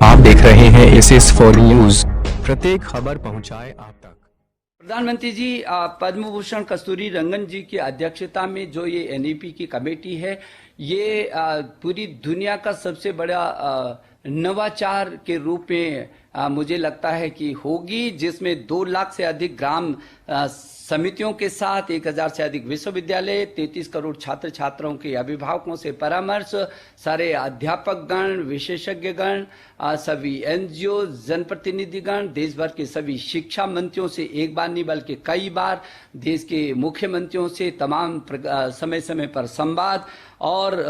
आप देख रहे हैं SS4 न्यूज। प्रत्येक खबर पहुंचाए आप तक। प्रधानमंत्री जी, पद्म भूषण कस्तूरी रंगन जी की अध्यक्षता में जो ये NEP की कमेटी है, ये पूरी दुनिया का सबसे बड़ा नवाचार के रूप में मुझे लगता है कि होगी, जिसमें 2 लाख से अधिक ग्राम समितियों के साथ 1000 से अधिक विश्वविद्यालय, 33 करोड़ छात्र छात्राओं के अभिभावकों से परामर्श, सारे अध्यापक गण, विशेषज्ञ गण, सभी NGO, जनप्रतिनिधिगण, देश भर के सभी शिक्षा मंत्रियों से एक बार नहीं बल्कि कई बार, देश के मुख्यमंत्रियों से तमाम समय समय पर संवाद और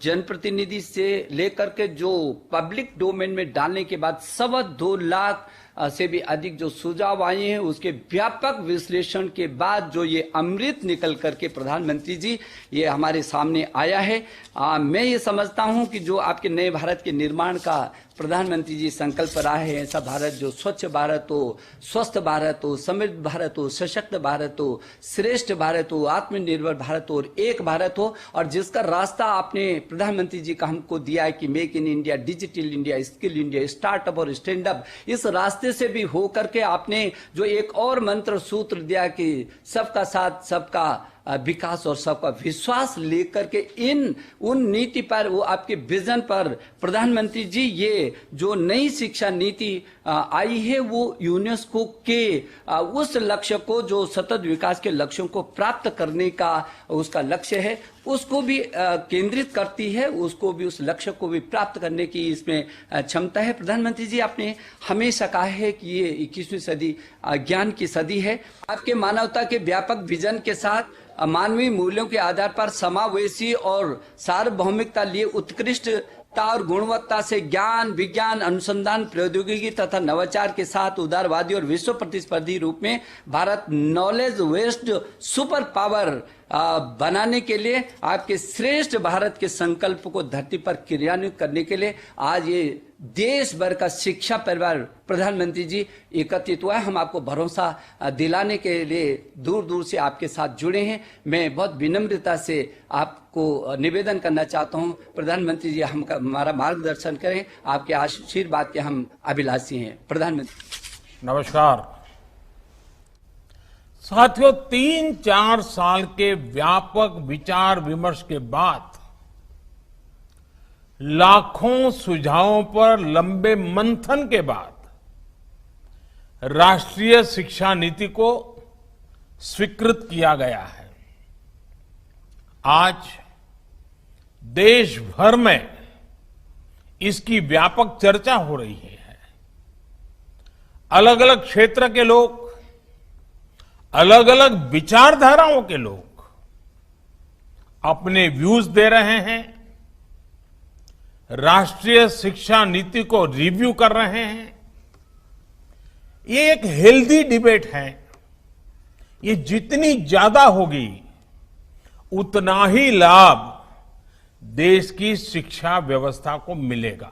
जनप्रतिनिधि से लेकर के जो पब्लिक डोमेन में डालने के बाद 2.25 लाख से भी अधिक जो सुझाव आए हैं, उसके व्यापक विश्लेषण के बाद जो ये अमृत निकल करके प्रधानमंत्री जी ये हमारे सामने आया है। मैं ये समझता हूं कि जो आपके नए भारत के निर्माण का प्रधानमंत्री जी संकल्प रहा है, ऐसा भारत जो स्वच्छ भारत हो, स्वस्थ भारत हो, समृद्ध भारत हो, सशक्त भारत हो, श्रेष्ठ भारत हो, आत्मनिर्भर भारत हो और एक भारत हो, और जिसका रास्ता आपने प्रधानमंत्री जी का हमको दिया है कि make in India, digital India, skill India, startup और स्टैंड अप, इस रास्ते से भी हो करके आपने जो एक और मंत्र सूत्र दिया कि सबका साथ, सबका विकास और सबका विश्वास लेकर के उन नीति पर, वो आपके विजन पर प्रधानमंत्री जी ये जो नई शिक्षा नीति आई है, वो यूनेस्को के उस लक्ष्य को, जो सतत विकास के लक्ष्यों को प्राप्त करने का उसका लक्ष्य है, उसको भी केंद्रित करती है, उसको भी, उस लक्ष्य को भी प्राप्त करने की इसमें क्षमता है। प्रधानमंत्री जी, आपने हमेशा कहा है कि ये 21वीं सदी ज्ञान की सदी है। आपके मानवता के व्यापक विजन के साथ मानवीय मूल्यों के आधार पर समावेशी और सार्वभौमिकता लिए उत्कृष्टता और गुणवत्ता से ज्ञान, विज्ञान, अनुसंधान, प्रौद्योगिकी तथा नवाचार के साथ उदारवादी और विश्व प्रतिस्पर्धी रूप में भारत नॉलेज वेस्ट सुपर पावर बनाने के लिए, आपके श्रेष्ठ भारत के संकल्प को धरती पर क्रियान्वित करने के लिए आज ये देश भर का शिक्षा परिवार प्रधानमंत्री जी एकत्रित हुआ है। हम आपको भरोसा दिलाने के लिए दूर दूर से आपके साथ जुड़े हैं। मैं बहुत विनम्रता से आपको निवेदन करना चाहता हूं, प्रधानमंत्री जी हमारा मार्गदर्शन करें, आपके आशीर्वाद के हम अभिलाषी हैं। प्रधानमंत्री नमस्कार साथियों, 3-4 साल के व्यापक विचार विमर्श के बाद, लाखों सुझावों पर लंबे मंथन के बाद राष्ट्रीय शिक्षा नीति को स्वीकृत किया गया है। आज देश भर में इसकी व्यापक चर्चा हो रही है। अलग अलग क्षेत्र के लोग, अलग अलग विचारधाराओं के लोग अपने व्यूज दे रहे हैं, राष्ट्रीय शिक्षा नीति को रिव्यू कर रहे हैं। ये एक हेल्दी डिबेट है। ये जितनी ज्यादा होगी उतना ही लाभ देश की शिक्षा व्यवस्था को मिलेगा।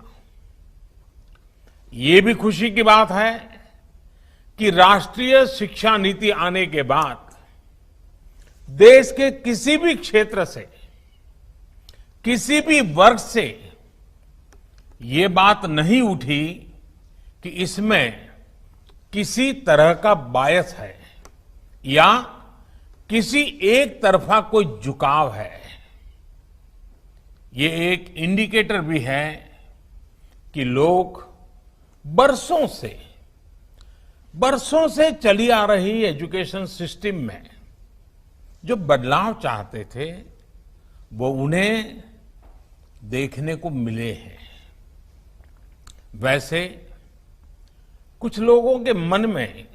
ये भी खुशी की बात है कि राष्ट्रीय शिक्षा नीति आने के बाद देश के किसी भी क्षेत्र से, किसी भी वर्ग से ये बात नहीं उठी कि इसमें किसी तरह का बायस है या किसी एक तरफा कोई झुकाव है। ये एक इंडिकेटर भी है कि लोग बरसों से चली आ रही एजुकेशन सिस्टम में जो बदलाव चाहते थे, वो उन्हें देखने को मिले हैं। वैसे कुछ लोगों के मन में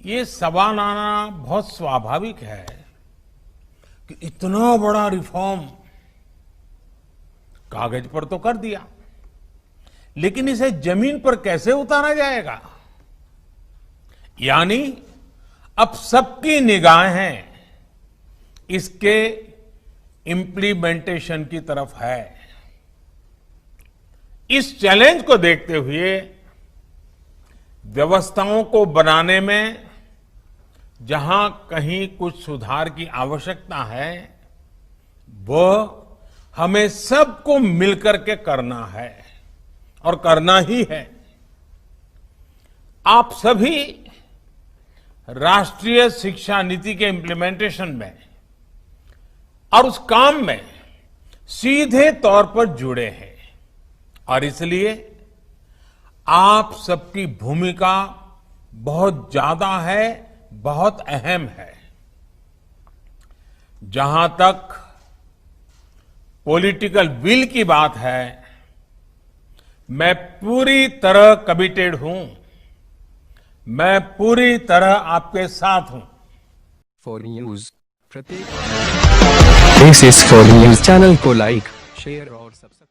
ये सवाल आना बहुत स्वाभाविक है कि इतना बड़ा रिफॉर्म कागज पर तो कर दिया, लेकिन इसे जमीन पर कैसे उतारा जाएगा। यानी अब सबकी निगाहें इसके इम्प्लीमेंटेशन की तरफ है। इस चैलेंज को देखते हुए व्यवस्थाओं को बनाने में जहां कहीं कुछ सुधार की आवश्यकता है, वो हमें सबको मिलकर के करना है और करना ही है। आप सभी राष्ट्रीय शिक्षा नीति के इम्प्लीमेंटेशन में और उस काम में सीधे तौर पर जुड़े हैं और इसलिए आप सबकी भूमिका बहुत ज्यादा है, बहुत अहम है। जहां तक पॉलिटिकल विल की बात है, मैं पूरी तरह कमिटेड हूं, मैं पूरी तरह आपके साथ हूं। फॉर न्यूज प्रत्येक this is for news channel को लाइक शेयर और सब्सक्राइब